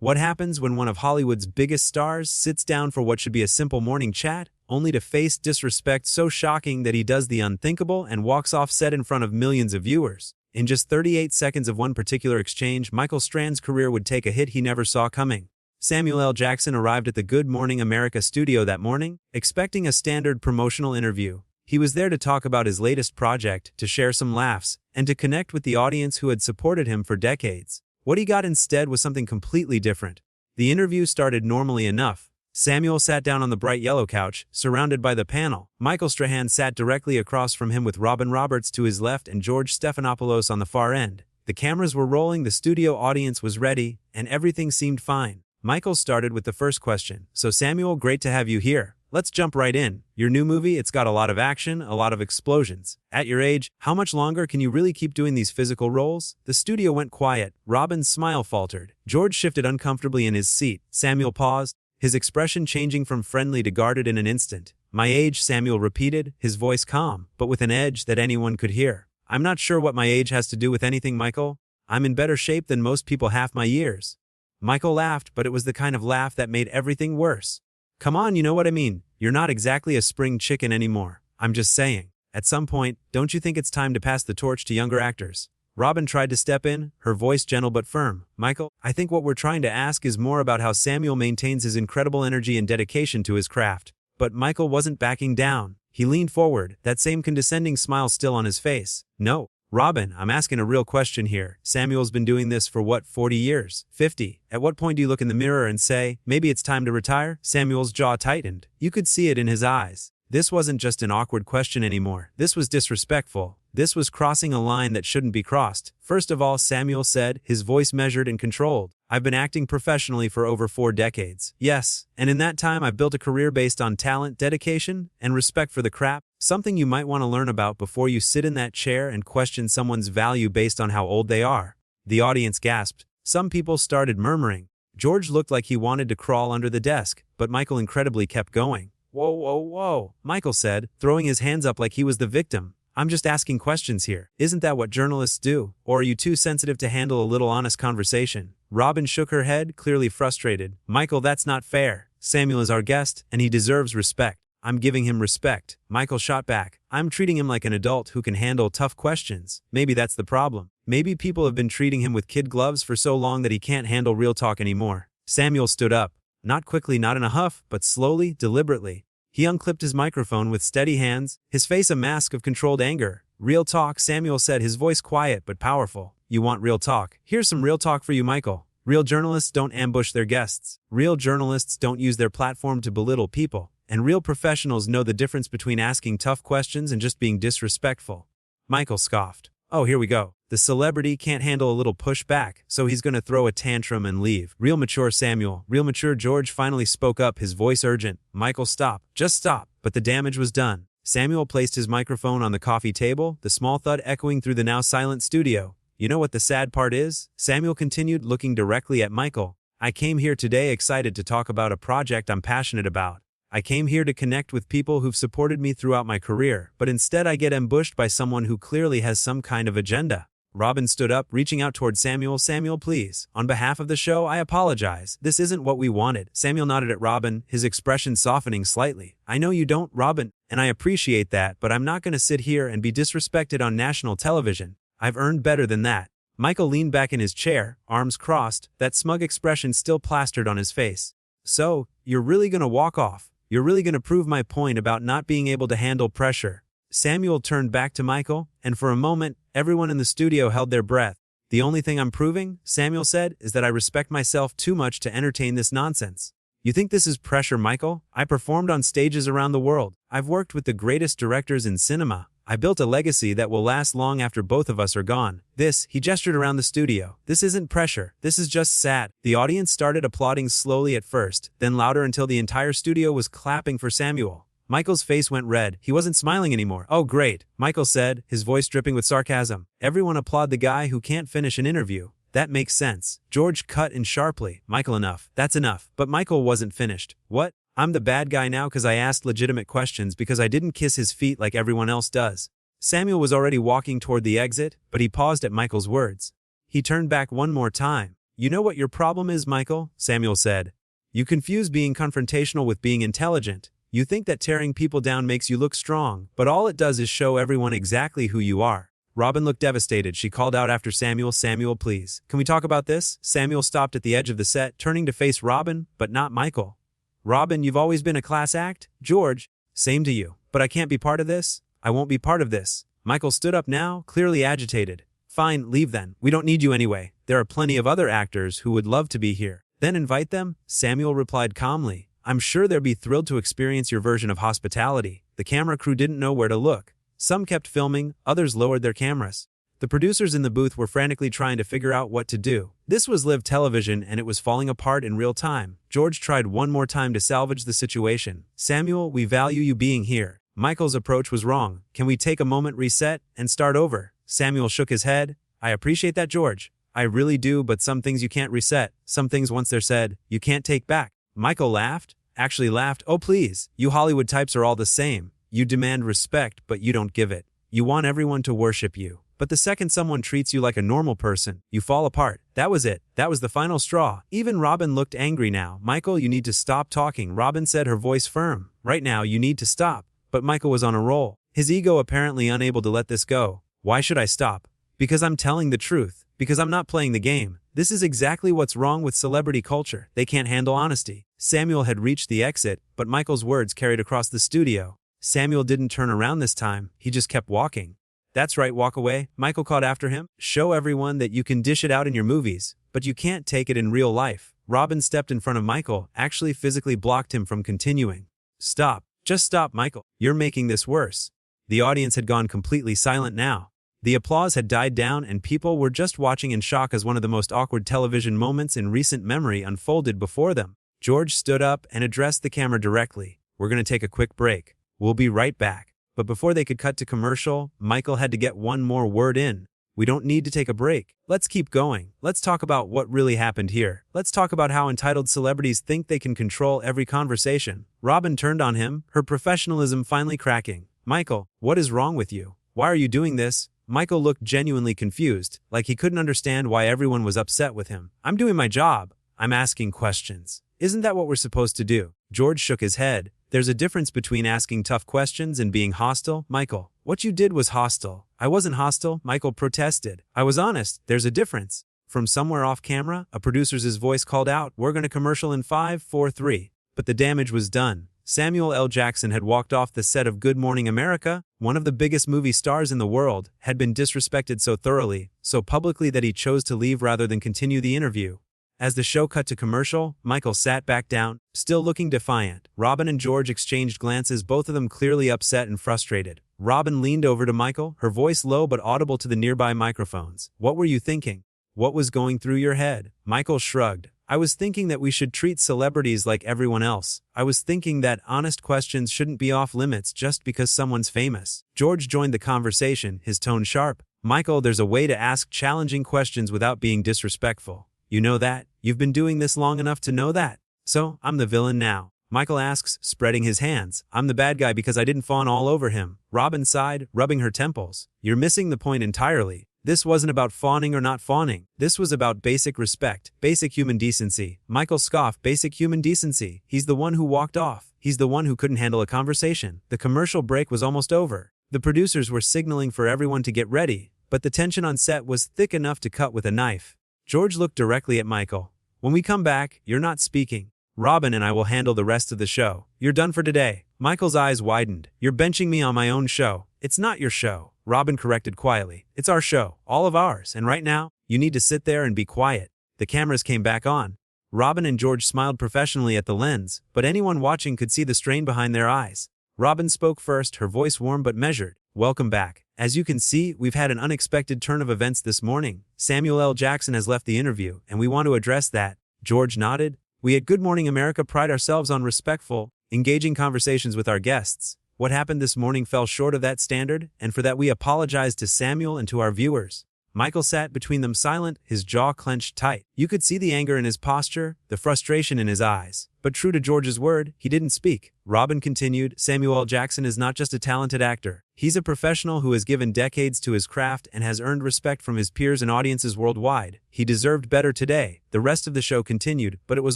What happens when one of Hollywood's biggest stars sits down for what should be a simple morning chat, only to face disrespect so shocking that he does the unthinkable and walks off set in front of millions of viewers? In just 38 seconds of one particular exchange, Michael Strahan's career would take a hit he never saw coming. Samuel L. Jackson arrived at the Good Morning America studio that morning, expecting a standard promotional interview. He was there to talk about his latest project, to share some laughs, and to connect with the audience who had supported him for decades. What he got instead was something completely different. The interview started normally enough. Samuel sat down on the bright yellow couch, surrounded by the panel. Michael Strahan sat directly across from him with Robin Roberts to his left and George Stephanopoulos on the far end. The cameras were rolling, the studio audience was ready, and everything seemed fine. Michael started with the first question. "So Samuel, great to have you here. Let's jump right in. Your new movie, it's got a lot of action, a lot of explosions. At your age, how much longer can you really keep doing these physical roles?" The studio went quiet. Robin's smile faltered. George shifted uncomfortably in his seat. Samuel paused, his expression changing from friendly to guarded in an instant. "My age," Samuel repeated, his voice calm, but with an edge that anyone could hear. "I'm not sure what my age has to do with anything, Michael. I'm in better shape than most people half my years." Michael laughed, but it was the kind of laugh that made everything worse. "Come on, you know what I mean. You're not exactly a spring chicken anymore. I'm just saying. At some point, don't you think it's time to pass the torch to younger actors?" Robin tried to step in, her voice gentle but firm. "Michael, I think what we're trying to ask is more about how Samuel maintains his incredible energy and dedication to his craft." But Michael wasn't backing down. He leaned forward, that same condescending smile still on his face. "No, Robin, I'm asking a real question here. Samuel's been doing this for what, 40 years? 50? At what point do you look in the mirror and say, maybe it's time to retire?" Samuel's jaw tightened. You could see it in his eyes. This wasn't just an awkward question anymore. This was disrespectful. This was crossing a line that shouldn't be crossed. "First of all," Samuel said, his voice measured and controlled, "I've been acting professionally for over 4 decades. Yes, and in that time I've built a career based on talent, dedication, and respect for the craft. Something you might want to learn about before you sit in that chair and question someone's value based on how old they are." The audience gasped. Some people started murmuring. George looked like he wanted to crawl under the desk, but Michael incredibly kept going. "Whoa, whoa, whoa," Michael said, throwing his hands up like he was the victim. "I'm just asking questions here. Isn't that what journalists do? Or are you too sensitive to handle a little honest conversation?" Robin shook her head, clearly frustrated. "Michael, that's not fair. Samuel is our guest, and he deserves respect." "I'm giving him respect," Michael shot back. "I'm treating him like an adult who can handle tough questions." Maybe that's the problem. Maybe people have been treating him with kid gloves for so long that he can't handle real talk anymore. Samuel stood up. Not quickly, not in a huff, but slowly, deliberately. He unclipped his microphone with steady hands, his face a mask of controlled anger. "Real talk," Samuel said, his voice quiet but powerful. "You want real talk? Here's some real talk for you, Michael. Real journalists don't ambush their guests. Real journalists don't use their platform to belittle people. And real professionals know the difference between asking tough questions and just being disrespectful." Michael scoffed. "Oh, here we go. The celebrity can't handle a little pushback, so he's gonna throw a tantrum and leave. Real mature, Samuel. Real mature." George finally spoke up, his voice urgent. "Michael, stop. Just stop." But the damage was done. Samuel placed his microphone on the coffee table, the small thud echoing through the now silent studio. "You know what the sad part is?" Samuel continued, looking directly at Michael. "I came here today excited to talk about a project I'm passionate about. I came here to connect with people who've supported me throughout my career, but instead I get ambushed by someone who clearly has some kind of agenda." Robin stood up, reaching out toward Samuel. "Samuel, please. On behalf of the show, I apologize. This isn't what we wanted." Samuel nodded at Robin, his expression softening slightly. "I know you don't, Robin, and I appreciate that, but I'm not going to sit here and be disrespected on national television. I've earned better than that." Michael leaned back in his chair, arms crossed, that smug expression still plastered on his face. "So, you're really going to walk off? You're really going to prove my point about not being able to handle pressure?" Samuel turned back to Michael, and for a moment, everyone in the studio held their breath. "The only thing I'm proving," Samuel said, "is that I respect myself too much to entertain this nonsense." "You think this is pressure, Michael? I performed on stages around the world. I've worked with the greatest directors in cinema. I built a legacy that will last long after both of us are gone. This," he gestured around the studio, "this isn't pressure. This is just sad." The audience started applauding slowly at first, then louder until the entire studio was clapping for Samuel. Michael's face went red. He wasn't smiling anymore. "Oh, great," Michael said, his voice dripping with sarcasm. "Everyone applaud the guy who can't finish an interview. That makes sense." George cut in sharply. "Michael, enough. That's enough." But Michael wasn't finished. "What? I'm the bad guy now because I asked legitimate questions because I didn't kiss his feet like everyone else does." Samuel was already walking toward the exit, but he paused at Michael's words. He turned back one more time. You know what your problem is, Michael? Samuel said. You confuse being confrontational with being intelligent. You think that tearing people down makes you look strong, but all it does is show everyone exactly who you are. Robin looked devastated. She called out after Samuel, Samuel, please. Can we talk about this? Samuel stopped at the edge of the set, turning to face Robin, but not Michael. Robin, you've always been a class act? George, same to you. But I can't be part of this? I won't be part of this. Michael stood up now, clearly agitated. Fine, leave then. We don't need you anyway. There are plenty of other actors who would love to be here. Then invite them, Samuel replied calmly. I'm sure they'd be thrilled to experience your version of hospitality. The camera crew didn't know where to look. Some kept filming, others lowered their cameras. The producers in the booth were frantically trying to figure out what to do. This was live television and it was falling apart in real time. George tried one more time to salvage the situation. Samuel, we value you being here. Michael's approach was wrong. Can we take a moment, reset, and start over? Samuel shook his head. I appreciate that, George. I really do, but some things you can't reset. Some things once they're said, you can't take back. Michael laughed. Actually laughed. Oh please, you Hollywood types are all the same. You demand respect, but you don't give it. You want everyone to worship you. But the second someone treats you like a normal person, you fall apart. That was it. That was the final straw. Even Robin looked angry now. Michael, you need to stop talking, Robin said, her voice firm. Right now, you need to stop. But Michael was on a roll. His ego apparently unable to let this go. Why should I stop? Because I'm telling the truth. Because I'm not playing the game. This is exactly what's wrong with celebrity culture. They can't handle honesty. Samuel had reached the exit, but Michael's words carried across the studio. Samuel didn't turn around this time. He just kept walking. That's right, walk away, Michael called after him. Show everyone that you can dish it out in your movies, but you can't take it in real life. Robin stepped in front of Michael, actually physically blocked him from continuing. Stop. Just stop, Michael. You're making this worse. The audience had gone completely silent now. The applause had died down and people were just watching in shock as one of the most awkward television moments in recent memory unfolded before them. George stood up and addressed the camera directly. We're going to take a quick break. We'll be right back. But before they could cut to commercial, Michael had to get one more word in. We don't need to take a break. Let's keep going. Let's talk about what really happened here. Let's talk about how entitled celebrities think they can control every conversation. Robin turned on him, her professionalism finally cracking. Michael, what is wrong with you? Why are you doing this? Michael looked genuinely confused, like he couldn't understand why everyone was upset with him. I'm doing my job. I'm asking questions. Isn't that what we're supposed to do? George shook his head. There's a difference between asking tough questions and being hostile, Michael. What you did was hostile. I wasn't hostile, Michael protested. I was honest. There's a difference. From somewhere off camera, a producer's voice called out, we're going to commercial in 5, 4, 3. But the damage was done. Samuel L. Jackson had walked off the set of Good Morning America. One of the biggest movie stars in the world had been disrespected so thoroughly, so publicly that he chose to leave rather than continue the interview. As the show cut to commercial, Michael sat back down, still looking defiant. Robin and George exchanged glances, both of them clearly upset and frustrated. Robin leaned over to Michael, her voice low but audible to the nearby microphones. What were you thinking? What was going through your head? Michael shrugged. I was thinking that we should treat celebrities like everyone else. I was thinking that honest questions shouldn't be off limits just because someone's famous. George joined the conversation, his tone sharp. Michael, there's a way to ask challenging questions without being disrespectful. You know that? You've been doing this long enough to know that. So, I'm the villain now. Michael asks, spreading his hands. I'm the bad guy because I didn't fawn all over him. Robin sighed, rubbing her temples. You're missing the point entirely. This wasn't about fawning or not fawning. This was about basic respect, basic human decency. Michael scoffed, basic human decency. He's the one who walked off. He's the one who couldn't handle a conversation. The commercial break was almost over. The producers were signaling for everyone to get ready, but the tension on set was thick enough to cut with a knife. George looked directly at Michael. When we come back, you're not speaking. Robin and I will handle the rest of the show. You're done for today. Michael's eyes widened. You're benching me on my own show. It's not your show. Robin corrected quietly. It's our show. All of ours. And right now, you need to sit there and be quiet. The cameras came back on. Robin and George smiled professionally at the lens, but anyone watching could see the strain behind their eyes. Robin spoke first, her voice warm but measured. Welcome back. As you can see, we've had an unexpected turn of events this morning. Samuel L. Jackson has left the interview, and we want to address that. George nodded. We at Good Morning America pride ourselves on respectful, engaging conversations with our guests. What happened this morning fell short of that standard, and for that we apologize to Samuel and to our viewers. Michael sat between them silent, his jaw clenched tight. You could see the anger in his posture, the frustration in his eyes. But true to George's word, he didn't speak. Robin continued, Samuel L. Jackson is not just a talented actor. He's a professional who has given decades to his craft and has earned respect from his peers and audiences worldwide. He deserved better today. The rest of the show continued, but it was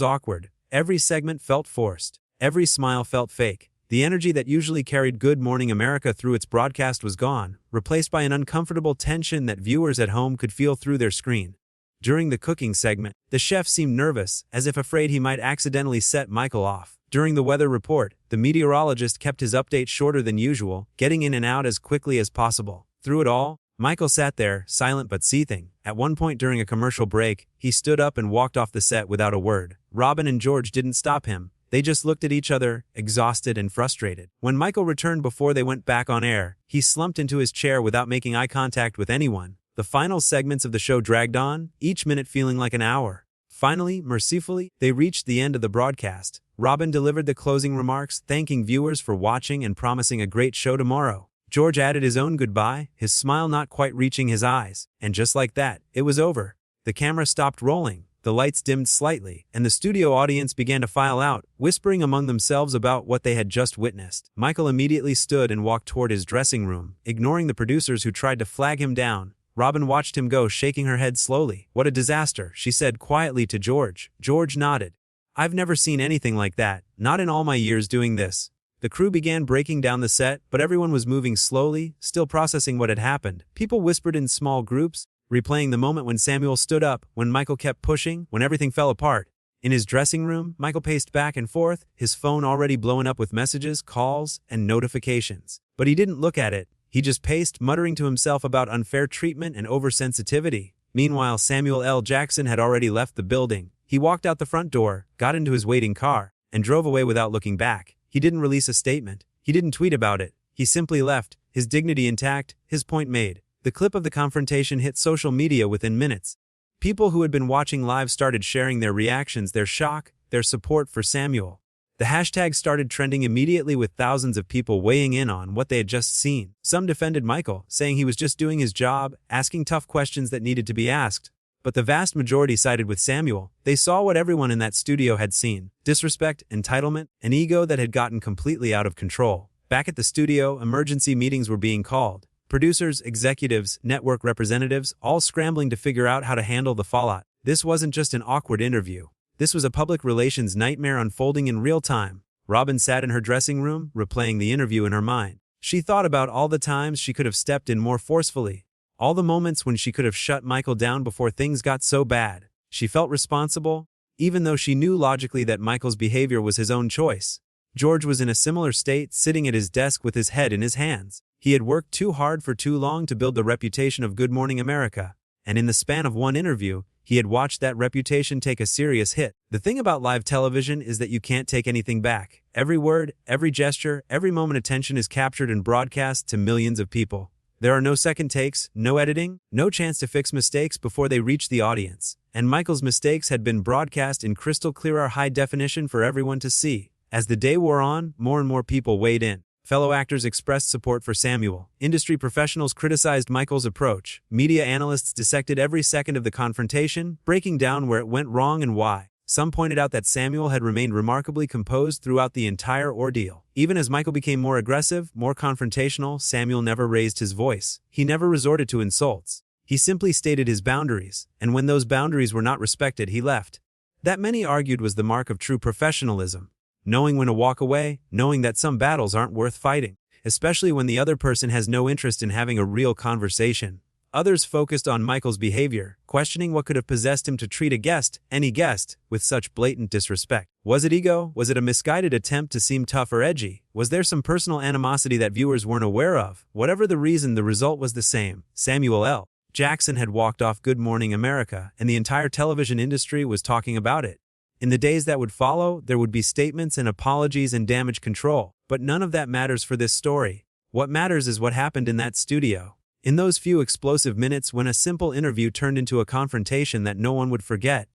awkward. Every segment felt forced. Every smile felt fake. The energy that usually carried Good Morning America through its broadcast was gone, replaced by an uncomfortable tension that viewers at home could feel through their screen. During the cooking segment, the chef seemed nervous, as if afraid he might accidentally set Michael off. During the weather report, the meteorologist kept his update shorter than usual, getting in and out as quickly as possible. Through it all, Michael sat there, silent but seething. At one point during a commercial break, he stood up and walked off the set without a word. Robin and George didn't stop him. They just looked at each other, exhausted and frustrated. When Michael returned before they went back on air, he slumped into his chair without making eye contact with anyone. The final segments of the show dragged on, each minute feeling like an hour. Finally, mercifully, they reached the end of the broadcast. Robin delivered the closing remarks, thanking viewers for watching and promising a great show tomorrow. George added his own goodbye, his smile not quite reaching his eyes. And just like that, it was over. The camera stopped rolling. The lights dimmed slightly, and the studio audience began to file out, whispering among themselves about what they had just witnessed. Michael immediately stood and walked toward his dressing room, ignoring the producers who tried to flag him down. Robin watched him go, shaking her head slowly. What a disaster, she said quietly to George. George nodded. I've never seen anything like that, not in all my years doing this. The crew began breaking down the set, but everyone was moving slowly, still processing what had happened. People whispered in small groups, replaying the moment when Samuel stood up, when Michael kept pushing, when everything fell apart. In his dressing room, Michael paced back and forth, his phone already blowing up with messages, calls, and notifications. But he didn't look at it. He just paced, muttering to himself about unfair treatment and oversensitivity. Meanwhile, Samuel L. Jackson had already left the building. He walked out the front door, got into his waiting car, and drove away without looking back. He didn't release a statement. He didn't tweet about it. He simply left, his dignity intact, his point made. The clip of the confrontation hit social media within minutes. People who had been watching live started sharing their reactions, their shock, their support for Samuel. The hashtag started trending immediately with thousands of people weighing in on what they had just seen. Some defended Michael, saying he was just doing his job, asking tough questions that needed to be asked. But the vast majority sided with Samuel. They saw what everyone in that studio had seen: disrespect, entitlement, an ego that had gotten completely out of control. Back at the studio, emergency meetings were being called. Producers, executives, network representatives, all scrambling to figure out how to handle the fallout. This wasn't just an awkward interview. This was a public relations nightmare unfolding in real time. Robin sat in her dressing room, replaying the interview in her mind. She thought about all the times she could have stepped in more forcefully. All the moments when she could have shut Michael down before things got so bad. She felt responsible, even though she knew logically that Michael's behavior was his own choice. George was in a similar state, sitting at his desk with his head in his hands. He had worked too hard for too long to build the reputation of Good Morning America, and in the span of one interview, he had watched that reputation take a serious hit. The thing about live television is that you can't take anything back. Every word, every gesture, every moment attention is captured and broadcast to millions of people. There are no second takes, no editing, no chance to fix mistakes before they reach the audience. And Michael's mistakes had been broadcast in crystal clear high definition for everyone to see. As the day wore on, more and more people weighed in. Fellow actors expressed support for Samuel. Industry professionals criticized Michael's approach. Media analysts dissected every second of the confrontation, breaking down where it went wrong and why. Some pointed out that Samuel had remained remarkably composed throughout the entire ordeal. Even as Michael became more aggressive, more confrontational, Samuel never raised his voice. He never resorted to insults. He simply stated his boundaries, and when those boundaries were not respected, he left. That, many argued, was the mark of true professionalism. Knowing when to walk away, knowing that some battles aren't worth fighting, especially when the other person has no interest in having a real conversation. Others focused on Michael's behavior, questioning what could have possessed him to treat a guest, any guest, with such blatant disrespect. Was it ego? Was it a misguided attempt to seem tough or edgy? Was there some personal animosity that viewers weren't aware of? Whatever the reason, the result was the same. Samuel L. Jackson had walked off Good Morning America, and the entire television industry was talking about it. In the days that would follow, there would be statements and apologies and damage control. But none of that matters for this story. What matters is what happened in that studio. In those few explosive minutes when a simple interview turned into a confrontation that no one would forget.